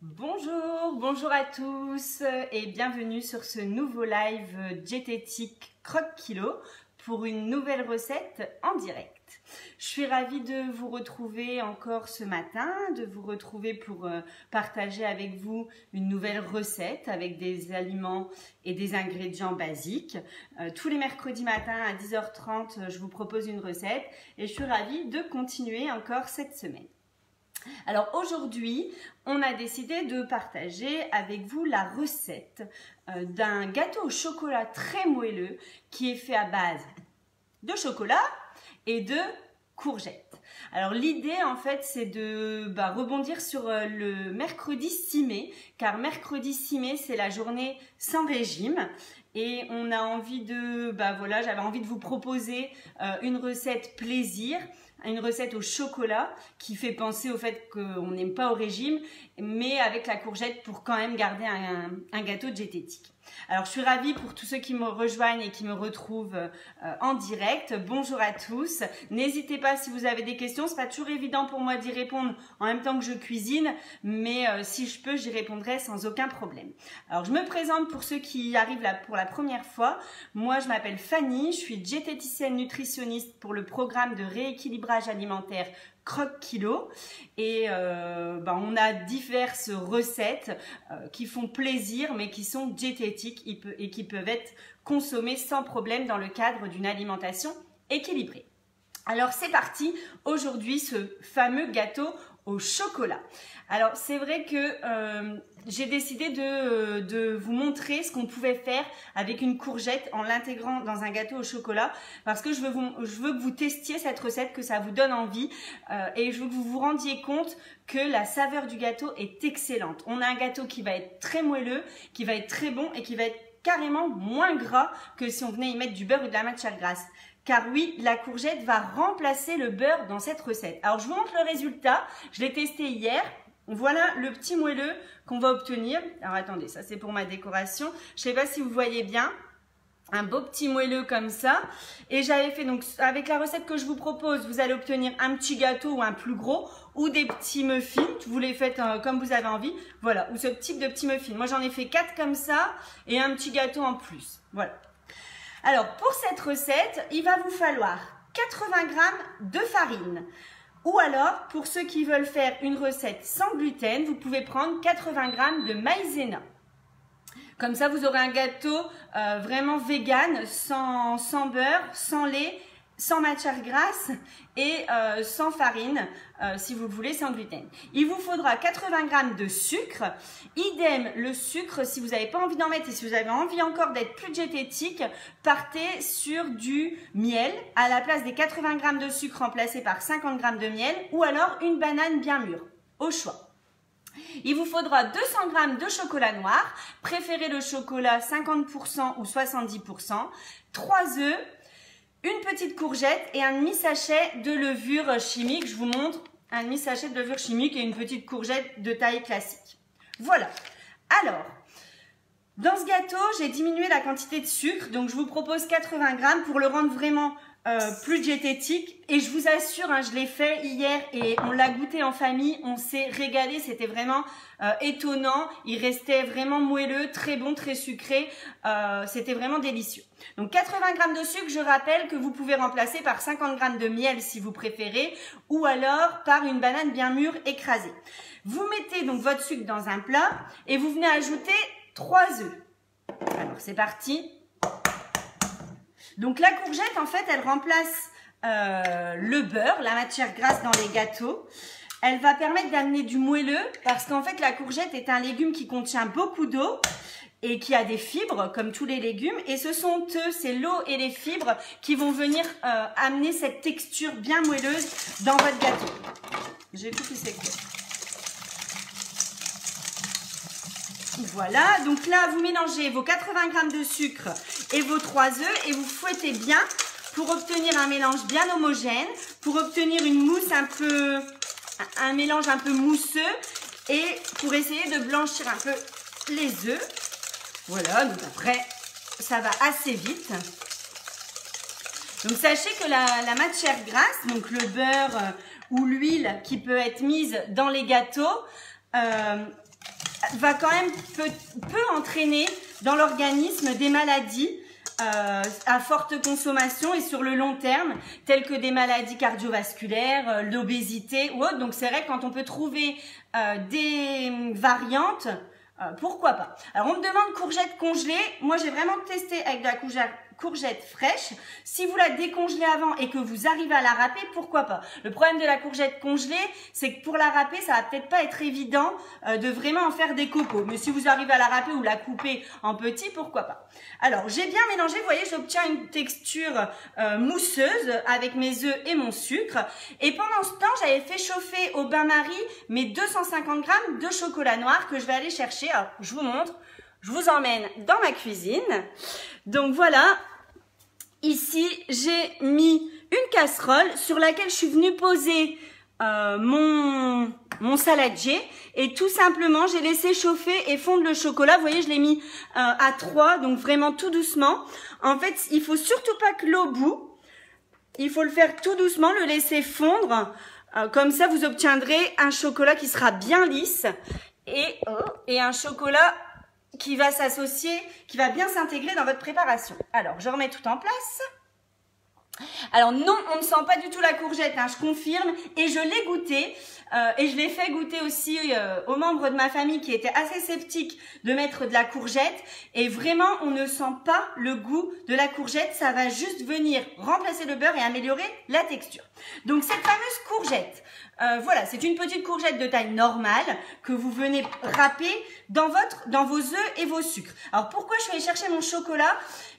Bonjour à tous et bienvenue sur ce nouveau live diététique Croque Kilo pour une nouvelle recette en direct. Je suis ravie de vous retrouver encore ce matin, de vous retrouver pour partager avec vous une nouvelle recette avec des aliments et des ingrédients basiques. Tous les mercredis matins à 10h30, je vous propose une recette et je suis ravie de continuer encore cette semaine. Alors aujourd'hui, on a décidé de partager avec vous la recette d'un gâteau au chocolat très moelleux qui est fait à base de chocolat et de courgettes. Alors l'idée en fait c'est de rebondir sur le mercredi 6 mai, car mercredi 6 mai c'est la journée sans régime et on a envie de, j'avais envie de vous proposer une recette plaisir, une recette au chocolat qui fait penser au fait qu'on n'aime pas au régime, mais avec la courgette pour quand même garder un gâteau diététique. Alors je suis ravie pour tous ceux qui me rejoignent et qui me retrouvent en direct. Bonjour à tous. N'hésitez pas si vous avez des questions, c'est pas toujours évident pour moi d'y répondre en même temps que je cuisine, mais si je peux, j'y répondrai sans aucun problème. Alors je me présente pour ceux qui arrivent là pour la première fois. Moi je m'appelle Fanny, je suis diététicienne nutritionniste pour le programme de rééquilibrage alimentaire Croque Kilo et on a diverses recettes qui font plaisir mais qui sont diététiques et qui peuvent être consommées sans problème dans le cadre d'une alimentation équilibrée. Alors c'est parti, aujourd'hui ce fameux gâteau au chocolat. Alors c'est vrai que j'ai décidé de vous montrer ce qu'on pouvait faire avec une courgette en l'intégrant dans un gâteau au chocolat parce que je veux que vous testiez cette recette, que ça vous donne envie et je veux que vous vous rendiez compte que la saveur du gâteau est excellente. On a un gâteau qui va être très moelleux, qui va être très bon et qui va être carrément moins gras que si on venait y mettre du beurre ou de la matière grasse. Car oui, la courgette va remplacer le beurre dans cette recette. Alors je vous montre le résultat, je l'ai testé hier. Voilà le petit moelleux qu'on va obtenir. Alors attendez, ça c'est pour ma décoration. Je ne sais pas si vous voyez bien. Un beau petit moelleux comme ça. Et j'avais fait donc avec la recette que je vous propose, vous allez obtenir un petit gâteau ou un plus gros ou des petits muffins. Vous les faites comme vous avez envie. Voilà, ou ce type de petits muffins. Moi j'en ai fait 4 comme ça et un petit gâteau en plus. Voilà. Alors pour cette recette, il va vous falloir 80 g de farine. Ou alors, pour ceux qui veulent faire une recette sans gluten, vous pouvez prendre 80 g de maïzena. Comme ça, vous aurez un gâteau vraiment vegan, sans beurre, sans lait, sans matière grasse et sans farine, si vous le voulez, sans gluten. Il vous faudra 80 g de sucre. Idem, le sucre, si vous n'avez pas envie d'en mettre et si vous avez envie encore d'être plus diététique, partez sur du miel. À la place des 80 g de sucre, remplacé par 50 g de miel ou alors une banane bien mûre, au choix. Il vous faudra 200 g de chocolat noir, préférez le chocolat 50% ou 70%, 3 œufs, une petite courgette et un demi-sachet de levure chimique. Je vous montre un demi-sachet de levure chimique et une petite courgette de taille classique. Voilà. Alors, dans ce gâteau, j'ai diminué la quantité de sucre. Donc, je vous propose 80 g pour le rendre vraiment plus diététique. Et je vous assure, je l'ai fait hier et on l'a goûté en famille. On s'est régalé. C'était vraiment étonnant. Il restait vraiment moelleux, très bon, très sucré. C'était vraiment délicieux. Donc 80 g de sucre, je rappelle que vous pouvez remplacer par 50 g de miel si vous préférez ou alors par une banane bien mûre écrasée. Vous mettez donc votre sucre dans un plat et vous venez ajouter 3 œufs. Alors c'est parti. Donc la courgette en fait elle remplace le beurre, la matière grasse dans les gâteaux. Elle va permettre d'amener du moelleux parce qu'en fait la courgette est un légume qui contient beaucoup d'eau et qui a des fibres comme tous les légumes et ce sont eux, c'est l'eau et les fibres qui vont venir amener cette texture bien moelleuse dans votre gâteau. J'ai tout qui s'écoule. Voilà, donc là vous mélangez vos 80 g de sucre et vos 3 œufs et vous fouettez bien pour obtenir un mélange bien homogène, pour obtenir une mousse un mélange un peu mousseux et pour essayer de blanchir un peu les œufs. Voilà, donc après ça va assez vite. Donc sachez que la matière grasse, donc le beurre ou l'huile qui peut être mise dans les gâteaux, va quand même peut entraîner dans l'organisme des maladies à forte consommation et sur le long terme, telles que des maladies cardiovasculaires, l'obésité ou autre. Donc c'est vrai que quand on peut trouver des variantes, pourquoi pas. Alors on me demande courgette congelée. Moi j'ai vraiment testé avec de la courgette fraîche. Si vous la décongelez avant et que vous arrivez à la râper, pourquoi pas. Le problème de la courgette congelée, c'est que pour la râper, ça va peut-être pas être évident de vraiment en faire des cocos. Mais si vous arrivez à la râper ou la couper en petits, pourquoi pas. Alors j'ai bien mélangé, vous voyez, j'obtiens une texture mousseuse avec mes œufs et mon sucre. Et pendant ce temps, j'avais fait chauffer au bain-marie mes 250 g de chocolat noir que je vais aller chercher. Alors je vous montre, je vous emmène dans ma cuisine. Donc voilà. Ici, j'ai mis une casserole sur laquelle je suis venue poser mon saladier et tout simplement, j'ai laissé chauffer et fondre le chocolat. Vous voyez, je l'ai mis à 3, donc vraiment tout doucement. En fait, il faut surtout pas que l'eau bout. Il faut le faire tout doucement, le laisser fondre. Comme ça, vous obtiendrez un chocolat qui sera bien lisse et un chocolat qui va s'associer, qui va bien s'intégrer dans votre préparation. Alors, je remets tout en place. Alors non, on ne sent pas du tout la courgette, hein, je confirme, et je l'ai goûté. Et je l'ai fait goûter aussi aux membres de ma famille qui étaient assez sceptiques de mettre de la courgette. Et vraiment, on ne sent pas le goût de la courgette. Ça va juste venir remplacer le beurre et améliorer la texture. Donc cette fameuse courgette, voilà, c'est une petite courgette de taille normale que vous venez râper dans vos œufs et vos sucres. Alors pourquoi je suis allée chercher mon chocolat ?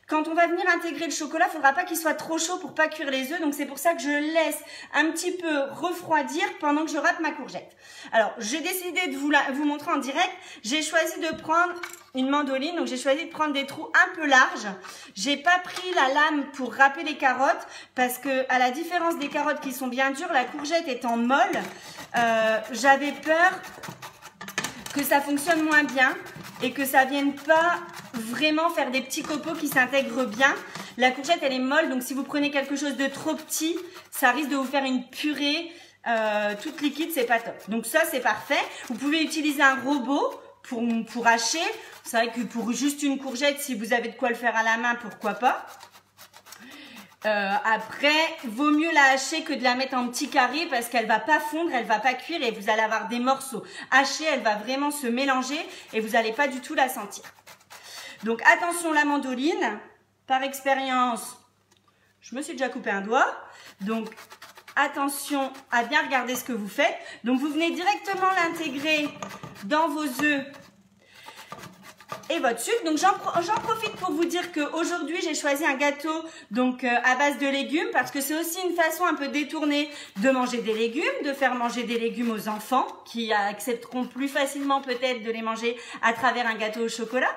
Quand on va venir intégrer le chocolat, il ne faudra pas qu'il soit trop chaud pour pas cuire les œufs. Donc c'est pour ça que je laisse un petit peu refroidir pendant que je râpe ma courgette. Alors j'ai décidé de vous montrer en direct. J'ai choisi de prendre une mandoline. Donc j'ai choisi de prendre des trous un peu larges. J'ai pas pris la lame pour râper les carottes parce que à la différence des carottes qui sont bien dures, la courgette étant molle, j'avais peur que ça fonctionne moins bien et que ça vienne pas vraiment faire des petits copeaux qui s'intègrent bien. La courgette, elle est molle, donc si vous prenez quelque chose de trop petit, ça risque de vous faire une purée toute liquide, c'est pas top. Donc ça, c'est parfait. Vous pouvez utiliser un robot pour hacher. C'est vrai que pour juste une courgette, si vous avez de quoi le faire à la main, pourquoi pas. Après, vaut mieux la hacher que de la mettre en petits carrés parce qu'elle va pas fondre, elle va pas cuire et vous allez avoir des morceaux hachés, elle va vraiment se mélanger et vous n'allez pas du tout la sentir. Donc attention la mandoline, par expérience, je me suis déjà coupé un doigt, donc attention à bien regarder ce que vous faites. Donc vous venez directement l'intégrer dans vos œufs et votre sucre. Donc j'en profite pour vous dire qu'aujourd'hui j'ai choisi un gâteau donc à base de légumes parce que c'est aussi une façon un peu détournée de manger des légumes, de faire manger des légumes aux enfants qui accepteront plus facilement peut-être de les manger à travers un gâteau au chocolat.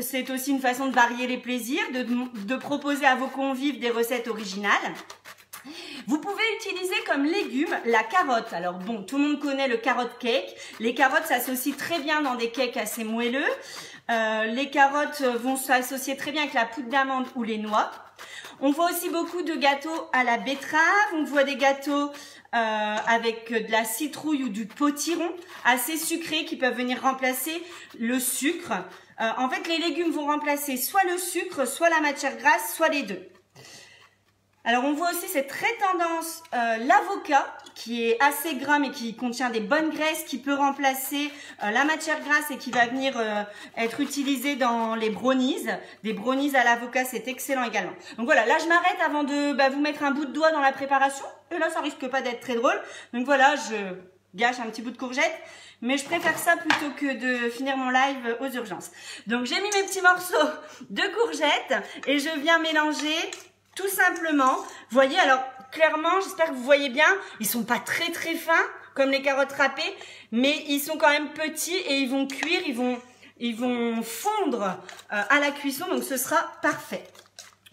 C'est aussi une façon de varier les plaisirs, de proposer à vos convives des recettes originales. Vous pouvez utiliser comme légume la carotte. Alors bon, tout le monde connaît le carrot cake. Les carottes s'associent très bien dans des cakes assez moelleux. Les carottes vont s'associer très bien avec la poudre d'amande ou les noix. On voit aussi beaucoup de gâteaux à la betterave. On voit des gâteaux avec de la citrouille ou du potiron assez sucrés qui peuvent venir remplacer le sucre. En fait, les légumes vont remplacer soit le sucre, soit la matière grasse, soit les deux. Alors on voit aussi cette très tendance l'avocat qui est assez gras mais qui contient des bonnes graisses qui peut remplacer la matière grasse et qui va venir être utilisé dans les brownies. Des brownies à l'avocat, c'est excellent également. Donc voilà, là je m'arrête avant de vous mettre un bout de doigt dans la préparation. Et là ça risque pas d'être très drôle. Donc voilà, je gâche un petit bout de courgette. Mais je préfère ça plutôt que de finir mon live aux urgences. Donc j'ai mis mes petits morceaux de courgettes et je viens mélanger tout simplement. Vous voyez, alors clairement, j'espère que vous voyez bien, ils sont pas très très fins comme les carottes râpées, mais ils sont quand même petits et ils vont cuire, ils vont fondre à la cuisson, donc ce sera parfait.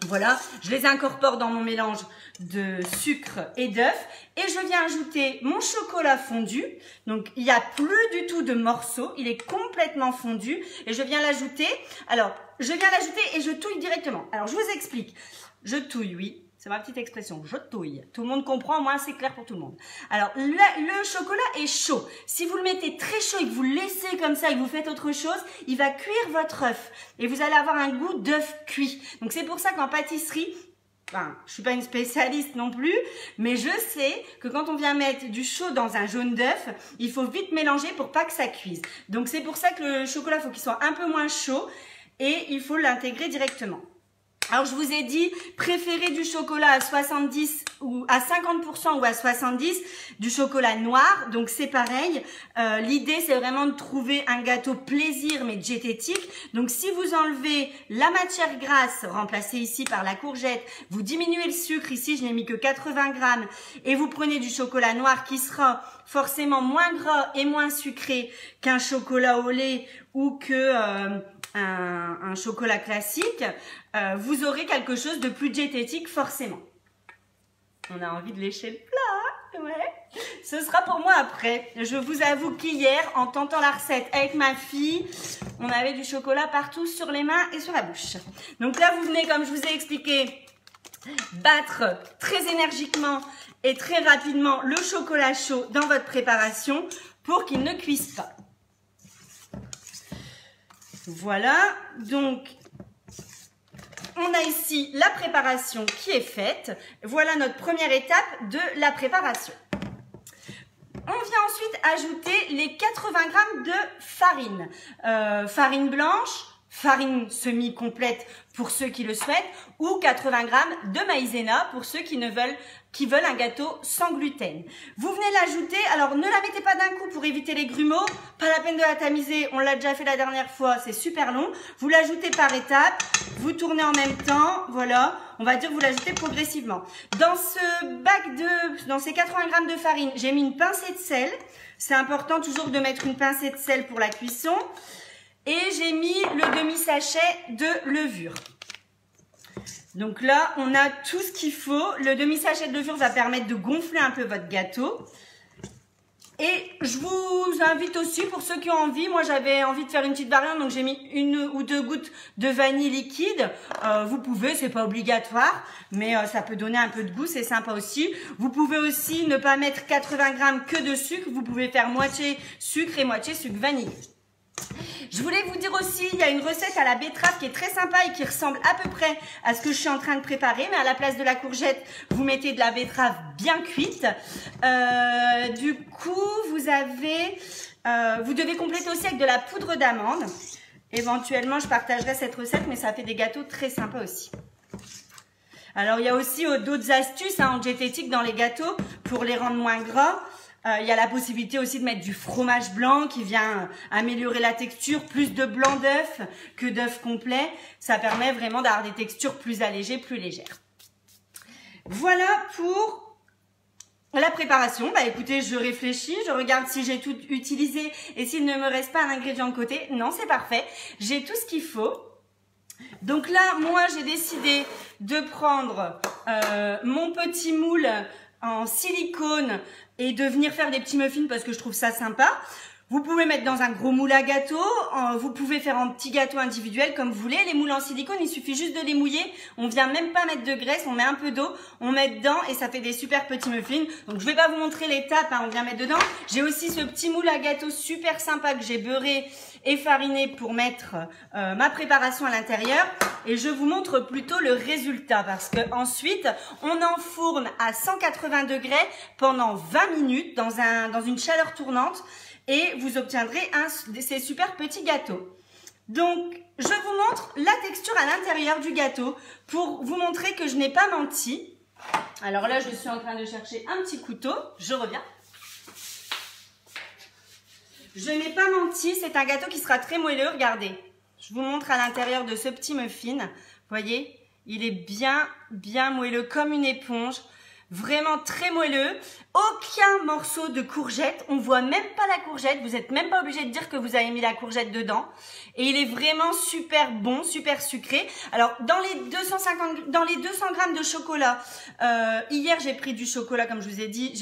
Voilà, je les incorpore dans mon mélange de sucre et d'œufs et je viens ajouter mon chocolat fondu. Donc il n'y a plus du tout de morceaux, il est complètement fondu et je viens l'ajouter. Alors, je viens l'ajouter et je touille directement. Alors, je vous explique. Je touille, oui. C'est ma petite expression, je touille. Tout le monde comprend, moi c'est clair pour tout le monde. Alors le chocolat est chaud. Si vous le mettez très chaud et que vous le laissez comme ça et que vous faites autre chose, il va cuire votre œuf. Et vous allez avoir un goût d'œuf cuit. Donc c'est pour ça qu'en pâtisserie, enfin, je suis pas une spécialiste non plus, mais je sais que quand on vient mettre du chaud dans un jaune d'œuf, il faut vite mélanger pour pas que ça cuise. Donc c'est pour ça que le chocolat, il faut qu'il soit un peu moins chaud et il faut l'intégrer directement. Alors je vous ai dit, préférez du chocolat à 70 ou à 50% ou à 70, du chocolat noir, donc c'est pareil. L'idée c'est vraiment de trouver un gâteau plaisir mais diététique. Donc si vous enlevez la matière grasse, remplacée ici par la courgette, vous diminuez le sucre, ici je n'ai mis que 80 grammes, et vous prenez du chocolat noir qui sera forcément moins gras et moins sucré qu'un chocolat au lait ou que un chocolat classique, vous aurez quelque chose de plus diététique forcément. On a envie de lécher le plat, ouais. Ce sera pour moi après. Je vous avoue qu'hier, en tentant la recette avec ma fille, on avait du chocolat partout sur les mains et sur la bouche. Donc là, vous venez, comme je vous ai expliqué, battre très énergiquement et très rapidement le chocolat chaud dans votre préparation pour qu'il ne cuise pas. Voilà, donc on a ici la préparation qui est faite. Voilà notre première étape de la préparation. On vient ensuite ajouter les 80 grammes de farine. Farine blanche, farine semi-complète pour ceux qui le souhaitent, ou 80 grammes de maïzena pour ceux qui veulent un gâteau sans gluten. Vous venez l'ajouter, alors ne la mettez pas d'un coup pour éviter les grumeaux, pas la peine de la tamiser, on l'a déjà fait la dernière fois, c'est super long. Vous l'ajoutez par étapes, vous tournez en même temps, voilà, on va dire vous l'ajoutez progressivement. Dans ces 80 grammes de farine, j'ai mis une pincée de sel, c'est important toujours de mettre une pincée de sel pour la cuisson. Et j'ai mis le demi-sachet de levure. Donc là, on a tout ce qu'il faut. Le demi-sachet de levure va permettre de gonfler un peu votre gâteau. Et je vous invite aussi, pour ceux qui ont envie, moi j'avais envie de faire une petite variante, donc j'ai mis 1 ou 2 gouttes de vanille liquide. Vous pouvez, c'est pas obligatoire, mais ça peut donner un peu de goût, c'est sympa aussi. Vous pouvez aussi ne pas mettre 80 grammes que de sucre, vous pouvez faire moitié sucre et moitié sucre vanillé. Je voulais vous dire aussi, il y a une recette à la betterave qui est très sympa et qui ressemble à peu près à ce que je suis en train de préparer, mais à la place de la courgette, vous mettez de la betterave bien cuite. Du coup, vous devez compléter aussi avec de la poudre d'amande. Éventuellement, je partagerai cette recette, mais ça fait des gâteaux très sympas aussi. Alors, il y a aussi d'autres astuces en diététique dans les gâteaux pour les rendre moins gras. Il y a la possibilité aussi de mettre du fromage blanc qui vient améliorer la texture, plus de blanc d'œuf que d'œuf complet. Ça permet vraiment d'avoir des textures plus allégées, plus légères. Voilà pour la préparation. Bah écoutez, je réfléchis, je regarde si j'ai tout utilisé et s'il ne me reste pas un ingrédient de côté. Non, c'est parfait. J'ai tout ce qu'il faut. Donc là, moi, j'ai décidé de prendre mon petit moule en silicone et de venir faire des petits muffins parce que je trouve ça sympa. Vous pouvez mettre dans un gros moule à gâteau, vous pouvez faire un petit gâteau individuel comme vous voulez. Les moules en silicone, il suffit juste de les mouiller. On vient même pas mettre de graisse, on met un peu d'eau, on met dedans et ça fait des super petits muffins. Donc je vais pas vous montrer l'étape, on vient mettre dedans. J'ai aussi ce petit moule à gâteau super sympa que j'ai beurré et fariné pour mettre ma préparation à l'intérieur. Et je vous montre plutôt le résultat parce que ensuite on enfourne à 180 degrés pendant 20 minutes dans une chaleur tournante. Et vous obtiendrez ces super petits gâteaux. Donc, je vous montre la texture à l'intérieur du gâteau pour vous montrer que je n'ai pas menti. Alors là, je suis en train de chercher un petit couteau. Je reviens. Je n'ai pas menti, c'est un gâteau qui sera très moelleux. Regardez, je vous montre à l'intérieur de ce petit muffin. Vous voyez, il est bien moelleux comme une éponge. Vraiment très moelleux, aucun morceau de courgette, on voit même pas la courgette, vous n'êtes même pas obligé de dire que vous avez mis la courgette dedans. Et il est vraiment super bon, super sucré. Alors dans les 200 grammes de chocolat, hier j'ai pris du chocolat comme je vous ai dit,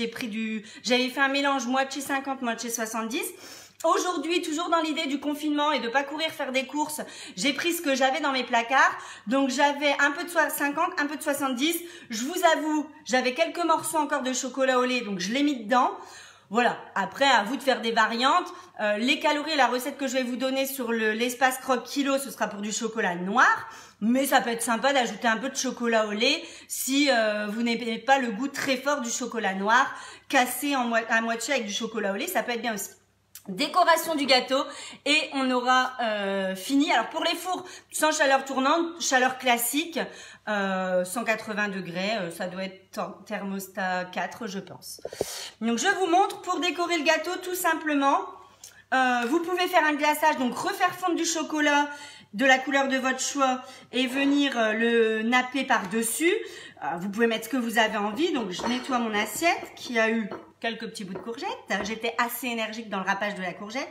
j'avais fait un mélange moitié 50, moitié 70. Aujourd'hui, toujours dans l'idée du confinement et de pas courir faire des courses, j'ai pris ce que j'avais dans mes placards. Donc j'avais un peu de 50, un peu de 70. Je vous avoue, j'avais quelques morceaux encore de chocolat au lait, donc je l'ai mis dedans. Voilà, après à vous de faire des variantes. Les calories, la recette que je vais vous donner sur l'espace croque kilo, ce sera pour du chocolat noir. Mais ça peut être sympa d'ajouter un peu de chocolat au lait si vous n'aimez pas le goût très fort du chocolat noir. Cassé à moitié avec du chocolat au lait, ça peut être bien aussi. Décoration du gâteau et on aura fini. Alors pour les fours sans chaleur tournante, chaleur classique, 180 degrés, ça doit être thermostat 4 je pense. Donc je vous montre pour décorer le gâteau tout simplement. Vous pouvez faire un glaçage, donc refaire fondre du chocolat de la couleur de votre choix et venir le napper par-dessus. Vous pouvez mettre ce que vous avez envie. Donc je nettoie mon assiette qui a eu quelques petits bouts de courgettes. J'étais assez énergique dans le râpage de la courgette.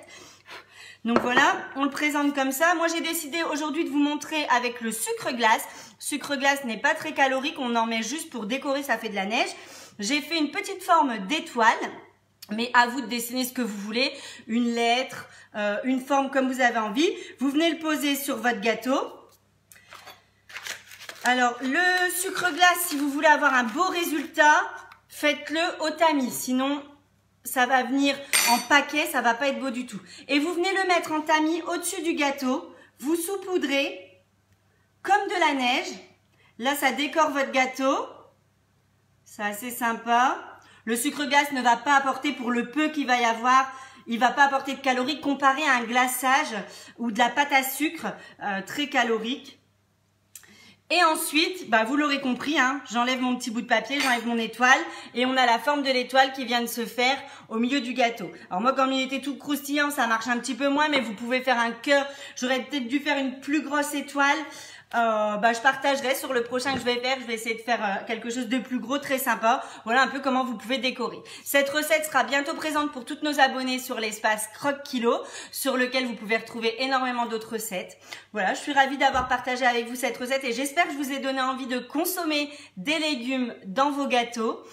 Donc voilà, on le présente comme ça. Moi j'ai décidé aujourd'hui de vous montrer avec le sucre glace. Sucre glace n'est pas très calorique, on en met juste pour décorer, ça fait de la neige. J'ai fait une petite forme d'étoile. Mais à vous de dessiner ce que vous voulez, une lettre, une forme comme vous avez envie. Vous venez le poser sur votre gâteau. Alors, le sucre glace, si vous voulez avoir un beau résultat, faites-le au tamis. Sinon, ça va venir en paquet, ça va pas être beau du tout. Et vous venez le mettre en tamis au-dessus du gâteau. Vous saupoudrez comme de la neige. Là, ça décore votre gâteau. C'est assez sympa. Le sucre glace ne va pas apporter, pour le peu qu'il va y avoir, il va pas apporter de calories comparé à un glaçage ou de la pâte à sucre très calorique. Et ensuite, bah vous l'aurez compris, hein, j'enlève mon petit bout de papier, j'enlève mon étoile et on a la forme de l'étoile qui vient de se faire au milieu du gâteau. Alors moi, comme il était tout croustillant, ça marche un petit peu moins, mais vous pouvez faire un cœur. J'aurais peut-être dû faire une plus grosse étoile. Je partagerai sur le prochain que je vais faire. Je vais essayer de faire quelque chose de plus gros, très sympa. Voilà un peu comment vous pouvez décorer. Cette recette sera bientôt présente pour toutes nos abonnés sur l'espace Croque Kilo, sur lequel vous pouvez retrouver énormément d'autres recettes. Voilà, je suis ravie d'avoir partagé avec vous cette recette et j'espère que je vous ai donné envie de consommer des légumes dans vos gâteaux.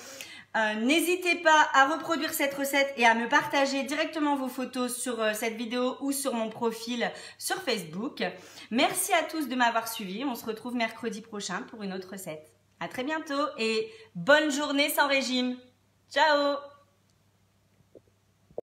N'hésitez pas à reproduire cette recette et à me partager directement vos photos sur cette vidéo ou sur mon profil sur Facebook. Merci à tous de m'avoir suivi. On se retrouve mercredi prochain pour une autre recette. À très bientôt et bonne journée sans régime. Ciao!